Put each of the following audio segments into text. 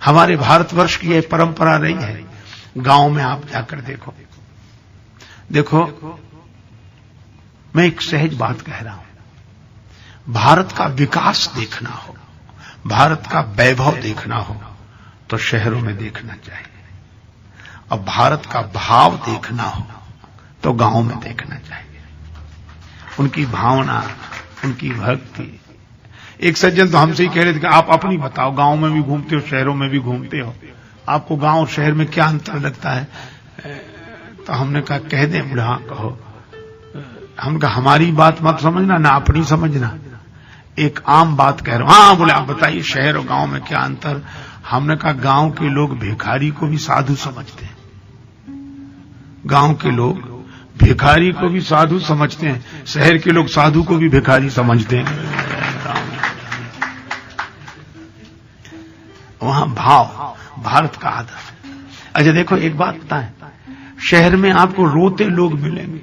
हमारे भारतवर्ष की यह परंपरा रही है। गांव में आप जाकर देखो, मैं एक सहज बात कह रहा हूं। भारत का विकास देखना हो, भारत का वैभव देखना हो तो शहरों में देखना चाहिए, और भारत का भाव देखना हो तो गांव में देखना चाहिए। उनकी भावना, उनकी भक्ति। एक सज्जन तो हमसे ही कह रहे थे कि आप अपनी बताओ, गांव में भी घूमते हो, शहरों में भी घूमते हो, आपको गांव और शहर में क्या अंतर लगता है? तो हमने कहा कह दें? बोले हाँ कहो। हमने कहा हमारी बात मत समझना, ना अपनी समझना, एक आम बात कह रहा हूं। हाँ बोले आप बताइए शहर और गांव में क्या अंतर? हमने कहा गांव के लोग भिखारी को भी साधु समझते हैं, गांव के लोग भिखारी को भी साधु समझते हैं, शहर के लोग साधु को भी भिखारी समझते हैं। वहां भाव, भारत का आदर। अच्छा देखो एक बात बताएं, शहर में आपको रोते लोग मिलेंगे।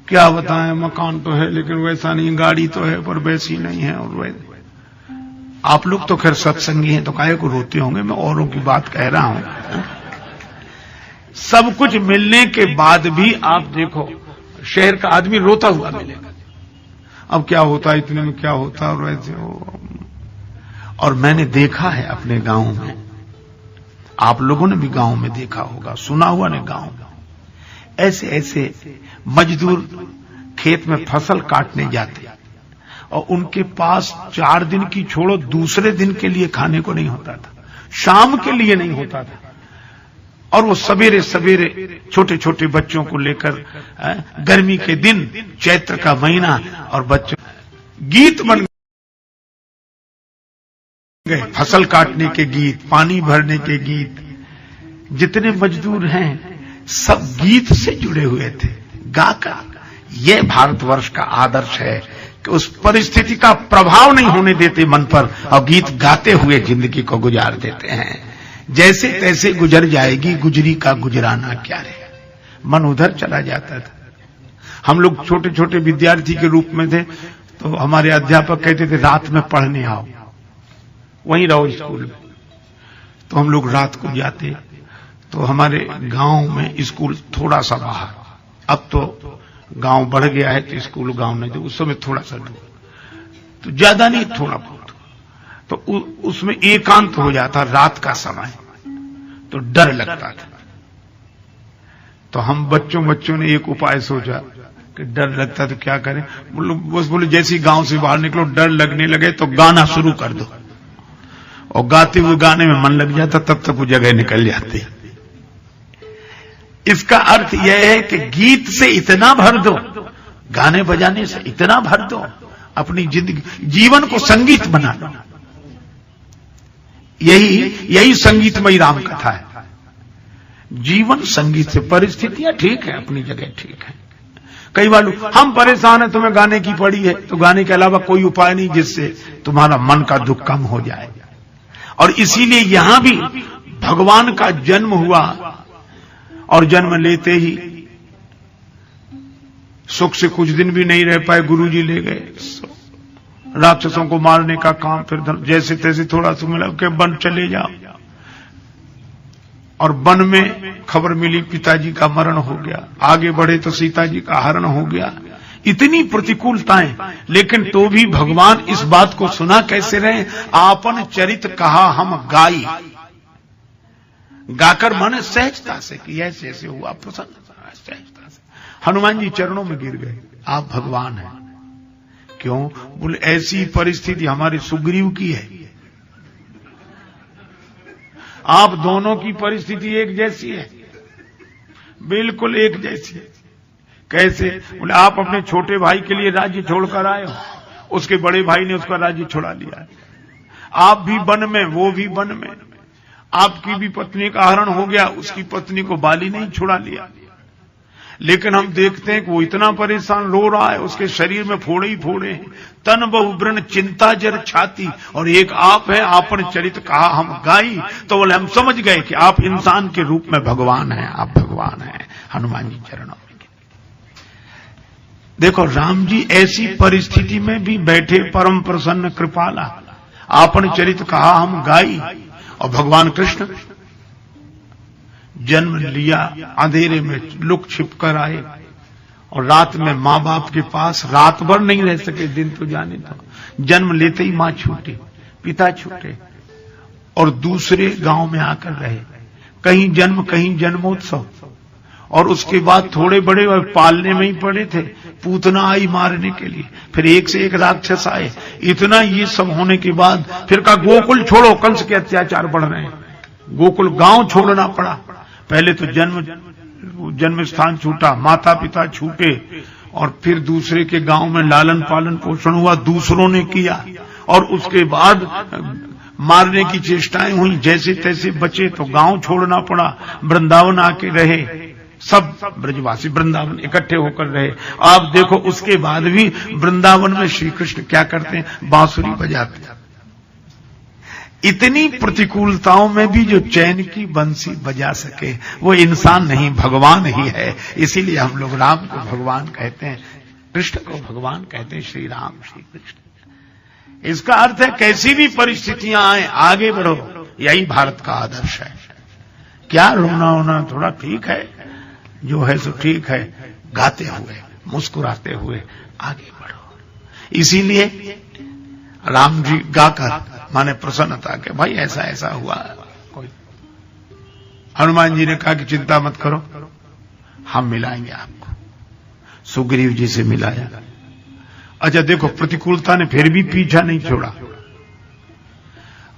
क्या बताएं, मकान तो है लेकिन वैसा नहीं, गाड़ी तो है पर वैसी नहीं है, और वैसे। आप लोग तो खैर सत्संगी हैं तो काहे को रोते होंगे, मैं औरों की बात कह रहा हूं। सब कुछ मिलने के बाद भी आप देखो शहर का आदमी रोता हुआ मिलेगा। अब क्या होता, इतने में क्या होता, और वैसे हो। और मैंने देखा है अपने गांव में, आप लोगों ने भी गांव में देखा होगा, सुना हुआ ने गांव में, ऐसे ऐसे मजदूर खेत में फसल काटने जाते और उनके पास 4 दिन की छोड़ो दूसरे दिन के लिए खाने को नहीं होता था, शाम के लिए नहीं होता था। और वो सवेरे सवेरे छोटे छोटे बच्चों को लेकर, गर्मी के दिन, चैत्र का महीना, और बच्चों गीत बन गए, फसल काटने के गीत, पानी भरने के गीत। जितने मजदूर हैं सब गीत से जुड़े हुए थे, गाकर। यह भारतवर्ष का आदर्श है कि उस परिस्थिति का प्रभाव नहीं होने देते मन पर, और गीत गाते हुए जिंदगी को गुजार देते हैं। जैसे तैसे गुजर जाएगी गुजरी का गुजराना क्या रे। मन उधर चला जाता था। हम लोग छोटे छोटे विद्यार्थी के रूप में थे तो हमारे अध्यापक कहते थे रात में पढ़ने आओ, वहीं रहो स्कूल में। तो हम लोग रात को जाते। तो हमारे गांव में स्कूल थोड़ा सा बाहर, अब तो गांव बढ़ गया है तो स्कूल गांव में, उस समय थोड़ा सा दूर, तो ज्यादा नहीं थोड़ा बहुत। तो उसमें एकांत हो जाता, रात का समय, तो डर लगता था। तो हम बच्चों ने एक उपाय सोचा कि डर लगता तो क्या करें। बोले जैसे गांव से बाहर निकलो, डर लगने लगे तो गाना शुरू कर दो, और गाते हुए गाने में मन लग जाता, तब तक वो जगह निकल जाती। इसका अर्थ यह है कि गीत से इतना भर दो, गाने बजाने से इतना भर दो, अपनी जिंदगी, जीवन को संगीत बना लो। यही संगीतमयी राम कथा है। जीवन संगीत से, परिस्थितियां ठीक है, अपनी जगह ठीक है। कई बार हम परेशान हैं, तुम्हें गाने की पड़ी है, तो गाने के अलावा कोई उपाय नहीं जिससे तुम्हारा मन का दुख कम हो जाए। और इसीलिए यहां भी भगवान का जन्म हुआ, और जन्म लेते ही सुख से कुछ दिन भी नहीं रह पाए, गुरुजी ले गए राक्षसों को मारने का काम। फिर जैसे तैसे थोड़ा सा मिला कि वन चले जाओ, और वन में खबर मिली पिताजी का मरण हो गया। आगे बढ़े तो सीता जी का हरण हो गया। इतनी प्रतिकूलताएं, लेकिन तो भी भगवान इस बात को सुना कैसे रहे, आपन चरित कहा हम गाई। गाकर माने सहजता से कि ऐसे ऐसे हुआ, प्रसन्नता सहजता से। हनुमान जी चरणों में गिर गए, आप भगवान हैं। क्यों? बोले ऐसी परिस्थिति हमारे सुग्रीव की है, आप दोनों की परिस्थिति एक जैसी है, बिल्कुल एक जैसी है। कैसे? बोले आप अपने छोटे भाई के लिए राज्य छोड़कर आए हो, उसके बड़े भाई ने उसका राज्य छुड़ा लिया। आप भी वन में, वो भी वन में। आपकी भी पत्नी का हरण हो गया, उसकी पत्नी को बाली नहीं छुड़ा लिया। लेकिन हम देखते हैं कि वो इतना परेशान रो रहा है, उसके शरीर में फोड़े ही फोड़े हैं, तन बहु व्रण चिंता जर छाती, और एक आप है, आपन चरित कहा हम गाई। तो बोले हम समझ गए कि आप इंसान के रूप में भगवान हैं, आप भगवान हैं। हनुमान जी चरणों में। देखो राम जी ऐसी परिस्थिति में भी बैठे परम प्रसन्न कृपाला, आपन चरित कहा हम गाई। और भगवान कृष्ण जन्म लिया, अंधेरे में लुक छिप कर आए और रात में माँ बाप के पास रात भर नहीं रह सके, दिन तो जाने तो। जन्म लेते ही माँ छूटे, पिता छूटे और दूसरे गांव में आकर रहे। कहीं जन्म कहीं जन्मोत्सव। और उसके बाद थोड़े बड़े और पालने में ही पड़े थे। पूतना आई मारने के लिए, फिर एक से एक राक्षस आए। इतना ये सब होने के बाद फिर कहा गोकुल छोड़ो, कंस के अत्याचार बढ़ रहे हैं। गोकुल गांव छोड़ना पड़ा। पहले तो जन्म स्थान छूटा, माता पिता छूटे और फिर दूसरे के गांव में लालन पालन पोषण हुआ, दूसरों ने किया। और उसके बाद मारने की चेष्टाएं हुई, जैसे तैसे बचे तो गांव छोड़ना पड़ा। वृंदावन आके रहे, सब ब्रजवासी वृंदावन इकट्ठे होकर रहे। आप देखो उसके बाद भी वृंदावन में श्री कृष्ण क्या करते हैं, बांसुरी बजाते हैं। इतनी प्रतिकूलताओं में भी जो चैन की बंसी बजा सके वो इंसान नहीं, भगवान ही है। इसीलिए हम लोग राम को भगवान कहते हैं, कृष्ण को भगवान कहते हैं, श्री राम श्री कृष्ण। इसका अर्थ है कैसी भी परिस्थितियां आए आगे बढ़ो, यही भारत का आदर्श है। क्या रोना होना थोड़ा ठीक है, जो है सो ठीक है, गाते हुए मुस्कुराते हुए आगे बढ़ो। इसीलिए राम जी गाकर माने प्रसन्नता के भाई ऐसा ऐसा हुआ। कोई हनुमान जी ने कहा कि चिंता मत करो, हम मिलाएंगे आपको। सुग्रीव जी से मिलाया। अच्छा देखो, प्रतिकूलता ने फिर भी पीछा नहीं छोड़ा।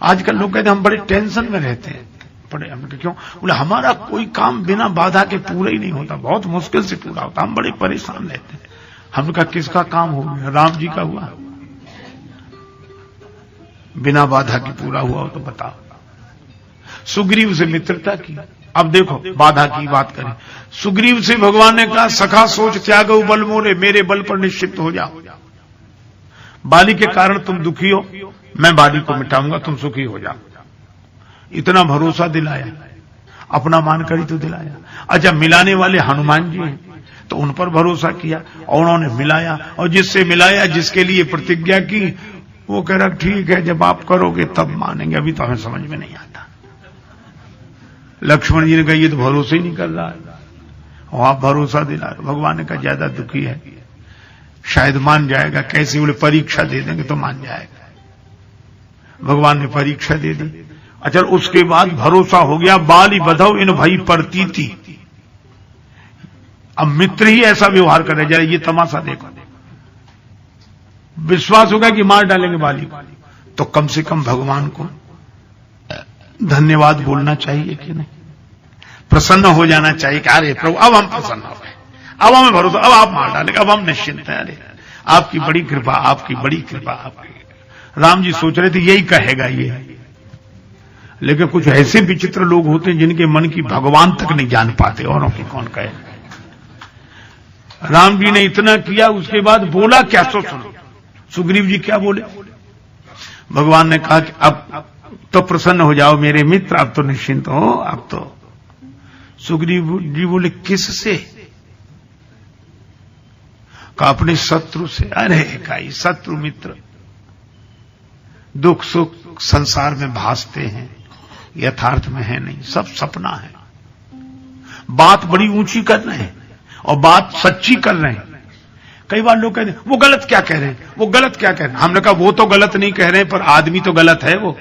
आजकल लोग कहते हैं हम बड़े टेंशन में रहते हैं, बड़े। हमने क्यों? बोले हमारा कोई काम बिना बाधा के पूरा ही नहीं होता, बहुत मुश्किल से पूरा होता, हम बड़े परेशान रहते हैं। हमने कहा किसका काम हो गया? राम जी का हुआ, बिना बाधा के पूरा हुआ हो तो बताओ। सुग्रीव से मित्रता की। अब देखो बाधा की बात करें, सुग्रीव से भगवान ने कहा सखा सोच त्यागो बल मोरे, मेरे बल पर निश्चित हो जाओ। बाली के कारण तुम दुखी हो, मैं बाली को मिटाऊंगा, तुम सुखी हो जाओ। इतना भरोसा दिलाया, अपना मानकर ही तो दिलाया। अच्छा मिलाने वाले हनुमान जी हैं तो उन पर भरोसा किया और उन्होंने मिलाया। और जिससे मिलाया, जिसके लिए प्रतिज्ञा की, वो कह रहा ठीक है जब आप करोगे तब मानेंगे, अभी तो हमें समझ में नहीं आता। लक्ष्मण जी ने कहा ये तो भरोसा ही नहीं कर रहा है, और आप भरोसा दिला रहे। भगवान ने कहा ज्यादा दुखी है, शायद मान जाएगा। कैसे? बोले परीक्षा दे देंगे तो मान जाएगा। भगवान ने परीक्षा दे दी। अच्छा उसके बाद भरोसा हो गया, बाली बधाओ इन भई प्रतीति। अब मित्र ही ऐसा व्यवहार कर रहे, जरा ये तमाशा देखो। विश्वास होगा कि मार डालेंगे बाली को, तो कम से कम भगवान को धन्यवाद बोलना चाहिए कि नहीं? प्रसन्न हो जाना चाहिए कि अरे प्रभु अब हम प्रसन्न हो गए, अब हमें भरोसा, अब आप मार डालेंगे, अब हम निश्चिंत हैं। अरे आपकी बड़ी कृपा, आपकी बड़ी कृपा, आपकी। राम जी सोच रहे थे यही कहेगा ये, लेकिन कुछ ऐसे विचित्र लोग होते हैं जिनके मन की भगवान तक नहीं जान पाते, औरों की कौन कहे। राम जी ने इतना किया, उसके बाद बोला क्या सो सुनो। सुग्रीव जी क्या बोले? भगवान ने कहा कि अब तो प्रसन्न हो जाओ मेरे मित्र, अब तो निश्चिंत हो, अब तो। सुग्रीव जी बोले किससे? कहा अपने शत्रु से। अरे काई शत्रु मित्र दुख सुख संसार में भासते हैं, यथार्थ में है नहीं, सब सपना है। बात बड़ी ऊंची कर रहे हैं और बात सच्ची कर रहे हैं। कई बार लोग कहते हैं वो गलत क्या कह रहे हैं, वो गलत क्या कह रहे हैं। हमने कहा वो तो गलत नहीं कह रहे हैं, पर आदमी तो गलत है। वो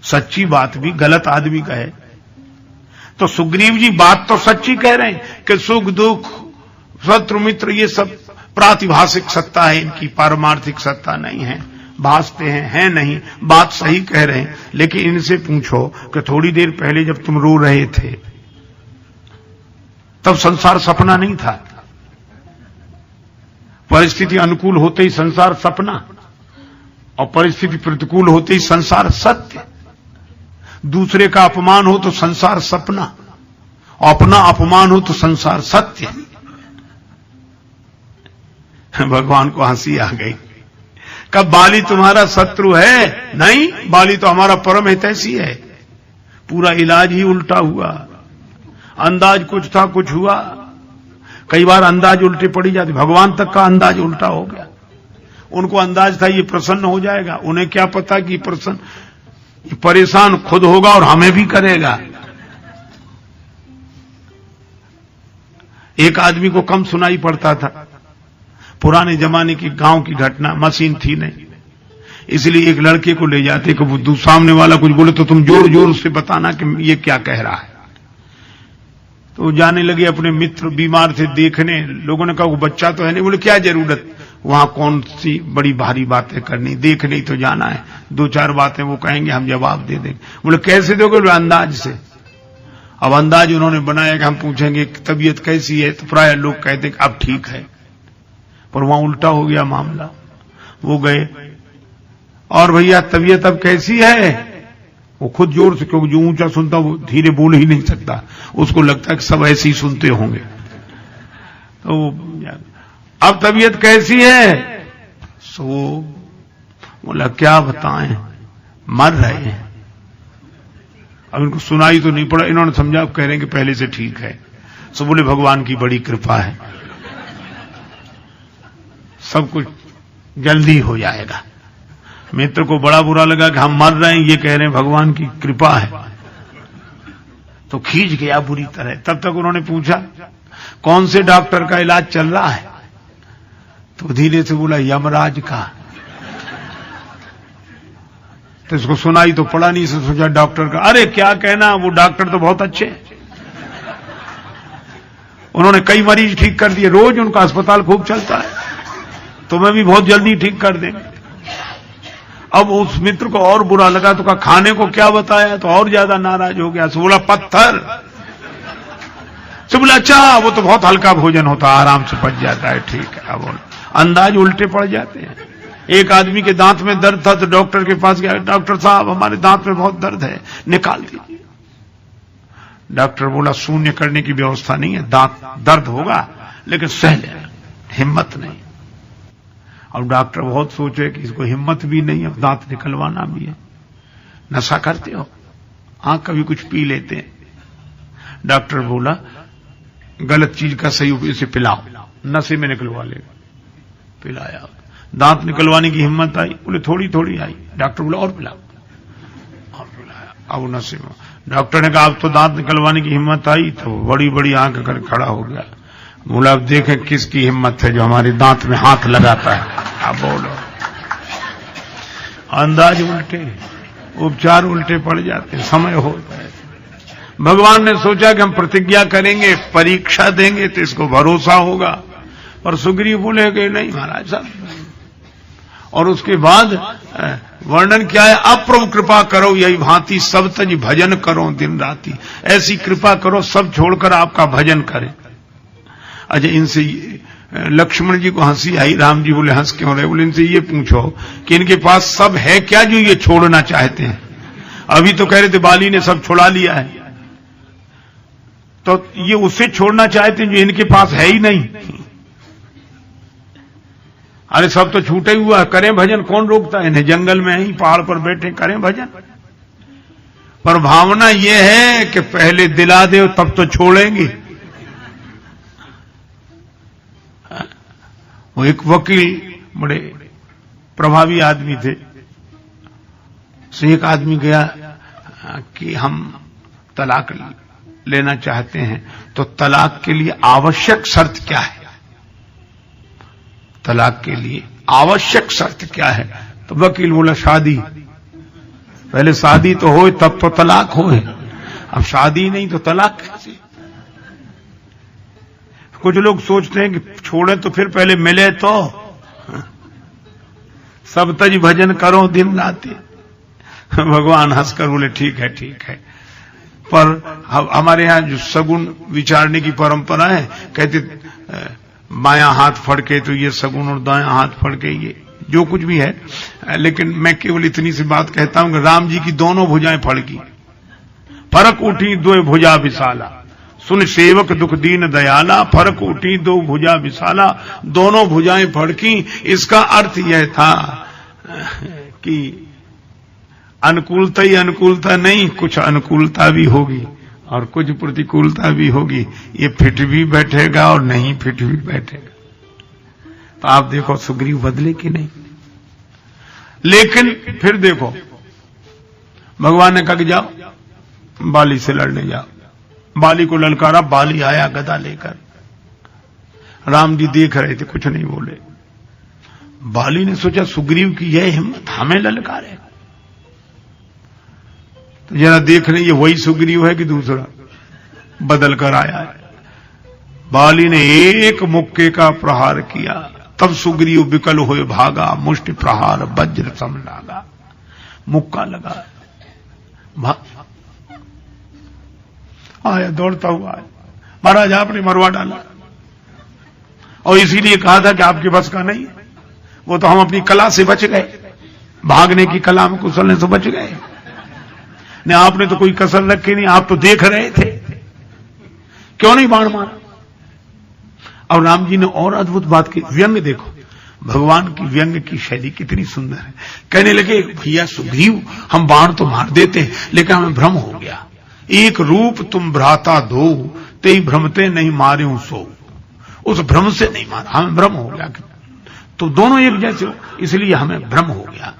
सच्ची बात भी गलत आदमी का है। तो सुग्रीव जी बात तो सच्ची कह रहे हैं कि सुख दुख शत्रु मित्र ये सब प्रातिभाषिक सत्ता है, इनकी पारमार्थिक सत्ता नहीं है, भासते हैं नहीं, बात सही कह रहे हैं। लेकिन इनसे पूछो कि थोड़ी देर पहले जब तुम रो रहे थे तब संसार सपना नहीं था? परिस्थिति अनुकूल होते ही संसार सपना, और परिस्थिति प्रतिकूल होते ही संसार सत्य। दूसरे का अपमान हो तो संसार सपना, अपना अपमान हो तो संसार सत्य। भगवान को हंसी आ गई। कब बाली तुम्हारा शत्रु है? नहीं, बाली तो हमारा परम हितैषी है। पूरा इलाज ही उल्टा हुआ, अंदाज कुछ था कुछ हुआ। कई बार अंदाज उल्टे पड़ी जाते, भगवान तक का अंदाज उल्टा हो गया। उनको अंदाज था ये प्रसन्न हो जाएगा, उन्हें क्या पता कि ये परेशान खुद होगा और हमें भी करेगा। एक आदमी को कम सुनाई पड़ता था, पुराने जमाने की गांव की घटना, मशीन थी नहीं, इसलिए एक लड़के को ले जाते कि वो सामने वाला कुछ बोले तो तुम जोर जोर से बताना कि ये क्या कह रहा है। तो जाने लगे अपने मित्र बीमार थे देखने, लोगों ने कहा वो बच्चा तो है नहीं, बोले क्या जरूरत, वहां कौन सी बड़ी भारी बातें करनी, देखने ही तो जाना है, 2-4 बातें वो कहेंगे हम जवाब दे देंगे। बोले कैसे दोगे, बोले अंदाज से। अब अंदाज उन्होंने बनाया कि हम पूछेंगे तबीयत कैसी है, तो प्राय लोग कहते कि अब ठीक है, पर वहां उल्टा हो गया मामला। वो गए और भैया तबीयत अब कैसी है, वो खुद जोर से, क्योंकि जो ऊंचा सुनता वो धीरे बोल ही नहीं सकता, उसको लगता है कि सब ऐसे ही सुनते होंगे। तो अब तबीयत कैसी है, सो बोला क्या बताएं, मर रहे हैं। अब इनको सुनाई तो नहीं पड़ा, इन्होंने समझा अब कह रहे हैं कि पहले से ठीक है। सो बोले भगवान की बड़ी कृपा है, सब कुछ जल्दी हो जाएगा। मित्र को बड़ा बुरा लगा कि हम मर रहे हैं, ये कह रहे हैं भगवान की कृपा है, तो खींच गया बुरी तरह। तब तक उन्होंने पूछा कौन से डॉक्टर का इलाज चल रहा है, तो धीरे से बोला यमराज का। तो इसको सुनाई तो पड़ा नहीं, से सोचा डॉक्टर का। अरे क्या कहना, वो डॉक्टर तो बहुत अच्छे, उन्होंने कई मरीज ठीक कर दिए, रोज उनका अस्पताल खूब चलता है, तुम्हें भी बहुत जल्दी ठीक कर देंगे। अब उस मित्र को और बुरा लगा, तो कहा खाने को क्या बताया, तो और ज्यादा नाराज हो गया। तो बोला पत्थर। तो बोला अच्छा वो तो बहुत हल्का भोजन होता है, आराम से पच जाता है, ठीक है। अब अंदाज उल्टे पड़ जाते हैं। एक आदमी के दांत में दर्द था तो डॉक्टर के पास गया, डॉक्टर साहब हमारे दांत में बहुत दर्द है, निकाल दीजिए। डॉक्टर बोला शून्य करने की व्यवस्था नहीं है, दांत दर्द होगा लेकिन सह ले, हिम्मत नहीं। अब डॉक्टर बहुत सोचे कि इसको हिम्मत भी नहीं है, दांत निकलवाना भी है। नशा करते हो, हाँ कभी कुछ पी लेते हैं। डॉक्टर बोला गलत चीज का सही उपयोग, इसे पिलाओ, नशे में निकलवा लेगा। पिलाया, दांत निकलवाने की हिम्मत आई, बोले थोड़ी थोड़ी आई। डॉक्टर बोला और पिलाओ, और पिलाया। अब नशे में डॉक्टर ने कहा अब तो दांत निकलवाने की हिम्मत आई, तो बड़ी बड़ी आंख कर खड़ा हो गया। बोला अब देखें किसकी हिम्मत है जो हमारे दांत में हाथ लगाता है। अब बोलो, अंदाज उल्टे, उपचार उल्टे पड़ जाते, समय होता है। भगवान ने सोचा कि हम प्रतिज्ञा करेंगे, परीक्षा देंगे तो इसको भरोसा होगा, पर सुग्रीव बोले कि नहीं महाराज साहब। और उसके बाद वर्णन क्या है, अप्रभु कृपा करो यही भांति सब तज भजन करो दिन राति। ऐसी कृपा करो सब छोड़कर आपका भजन करें। अच्छा इनसे लक्ष्मण जी को हंसी आई, राम जी बोले हंस क्यों रहे, बोले इनसे ये पूछो कि इनके पास सब है क्या जो ये छोड़ना चाहते हैं। अभी तो कह रहे थे बाली ने सब छुड़ा लिया है, तो ये उससे छोड़ना चाहते हैं जो इनके पास है ही नहीं। अरे सब तो छूटे हुआ, करें भजन, कौन रोकता है इन्हें, जंगल में ही पहाड़ पर बैठे करें भजन। पर भावना ये है कि पहले दिला दे तब तो छोड़ेंगे। वो एक वकील बड़े प्रभावी आदमी थे, से एक आदमी गया कि हम तलाक लेना चाहते हैं, तो तलाक के लिए आवश्यक शर्त क्या है, तलाक के लिए आवश्यक शर्त क्या है। तो वकील बोला शादी, पहले शादी तो हो तब तो तलाक हो, अब शादी नहीं तो तलाक कैसे। कुछ लोग सोचते हैं कि छोड़े तो फिर पहले मिले तो, सब तज भजन करो दिन रात। भगवान हंसकर बोले ठीक है ठीक है, पर हमारे यहां जो सगुन विचारने की परंपरा है, कहते बायां हाथ फड़के तो ये सगुन और दायां हाथ फड़के ये जो कुछ भी है। लेकिन मैं केवल इतनी सी बात कहता हूं कि राम जी की दोनों भुजाएं फड़की, फरक उठी दो भुजा विशाला, सुन सेवक दुख दीन दयाला, फरक उठी दो भुजा विशाला, दोनों भुजाएं फड़की। इसका अर्थ यह था कि अनुकूलता ही अनुकूलता नहीं, कुछ अनुकूलता भी होगी। और कुछ प्रतिकूलता भी होगी, ये फिट भी बैठेगा और नहीं फिट भी बैठेगा। तो आप देखो सुग्रीव बदले कि नहीं। लेकिन फिर देखो भगवान ने कहा कि जाओ बाली से लड़ने जाओ। बाली को ललकारा, बाली आया गदा लेकर। राम जी देख रहे थे, कुछ नहीं बोले। बाली ने सोचा सुग्रीव की यह हिम्मत, हमें ललकारे। तो जरा देख रहे ये वही सुग्रीव है कि दूसरा बदल कर आया है। बाली ने एक मुक्के का प्रहार किया, तब सुग्रीव विकल हुए भागा, मुष्टि प्रहार वज्र सम लागा। मुक्का लगा, आया दौड़ता हुआ आया। महाराज आपने मरवा डाला, और इसीलिए कहा था कि आपके बस का नहीं। वो तो हम अपनी कला से बच गए, भागने की कला में कुशलने से बच गए। नहीं आपने तो कोई कसर रखी नहीं, आप तो देख रहे थे, क्यों नहीं बाण मारा। और राम जी ने और अद्भुत बात की, व्यंग देखो भगवान की, व्यंग की शैली कितनी सुंदर है। कहने लगे भैया सुग्रीव हम बाण तो मार देते, लेकिन हमें भ्रम हो गया। एक रूप तुम भ्राता दो, ते भ्रमते नहीं मारे सो। उस भ्रम से नहीं मारा, हमें भ्रम हो गया। तो दोनों एक जैसे हो, इसलिए हमें भ्रम हो गया।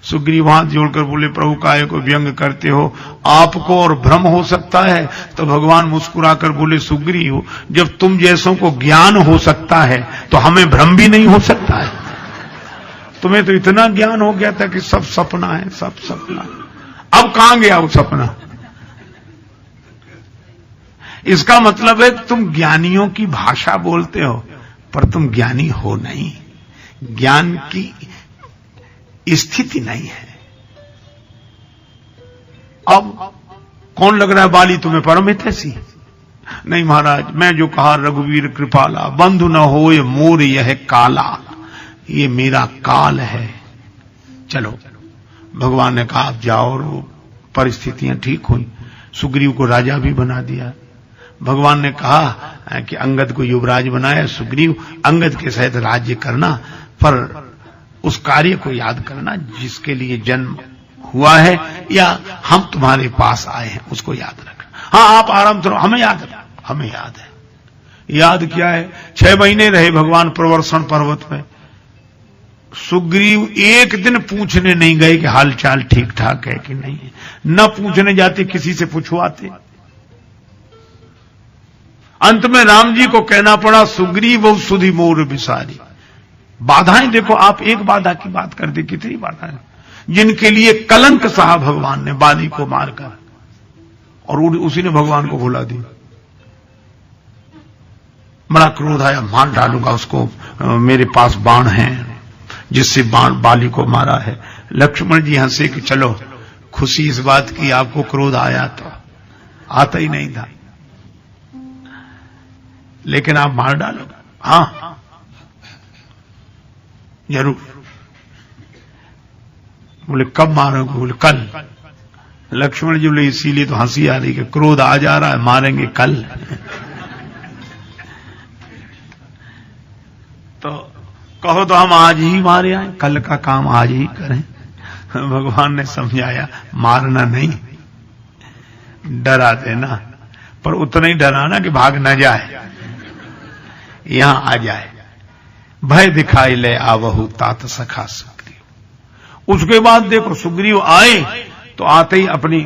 सुग्रीव हाथ जोड़कर बोले प्रभु काहे को व्यंग करते हो, आपको और भ्रम हो सकता है। तो भगवान मुस्कुराकर बोले सुग्रीव जब तुम जैसों को ज्ञान हो सकता है तो हमें भ्रम भी नहीं हो सकता है। तुम्हें तो इतना ज्ञान हो गया था कि सब सपना है, सब सपना। अब कहां गया वो सपना। इसका मतलब है तुम ज्ञानियों की भाषा बोलते हो, पर तुम ज्ञानी हो नहीं, ज्ञान की स्थिति नहीं है। अब कौन लग रहा है बाली तुम्हें परम हितैषी। नहीं महाराज, मैं जो कहा रघुवीर कृपाला, बंधु न होए मोर यह काला, ये मेरा काल है। चलो भगवान ने कहा आप जाओ, और वो परिस्थितियां ठीक हुई, सुग्रीव को राजा भी बना दिया। भगवान ने कहा कि अंगद को युवराज बनाया, सुग्रीव अंगद के सहित राज्य करना, पर उस कार्य को याद करना जिसके लिए जन्म हुआ है, या हम तुम्हारे पास आए हैं उसको याद रखना। हाँ आप आराम करो, हमें याद है, हमें याद है। याद क्या है, 6 महीने रहे भगवान प्रवर्षण पर्वत में। सुग्रीव एक दिन पूछने नहीं गए कि हाल चाल ठीक ठाक है कि नहीं है, न पूछने जाते, किसी से पूछवाते। अंत में राम जी को कहना पड़ा सुग्रीव सुधि मोर बिसारी। बाधाएं देखो, आप एक बाधा की बात कर दी, कितनी बाधाएं जिनके लिए कलंक सहा भगवान ने बाली को मारकर, और उसी ने भगवान को भुला दी। बड़ा क्रोध आया, मार डालूंगा उसको, मेरे पास बाण है जिससे बाण बाली को मारा है। लक्ष्मण जी हंसे कि चलो खुशी इस बात की आपको क्रोध आया, तो आता ही नहीं था, लेकिन आप मार डालोगे। हाँ जरूर। बोले कब मारोगे, बोले कल। लक्ष्मण जी बोले इसीलिए तो हंसी आ रही कि क्रोध आ जा रहा है, मारेंगे कल। तो कहो तो हम आज ही मारे आए, कल का काम आज ही करें। भगवान ने समझाया मारना नहीं, डरा देना, पर उतना ही डराना कि भाग न जाए, यहां आ जाए। भय दिखाई ले आवहु तात सखा सुग्रीव। उसके बाद देखो सुग्रीव आए तो आते ही अपनी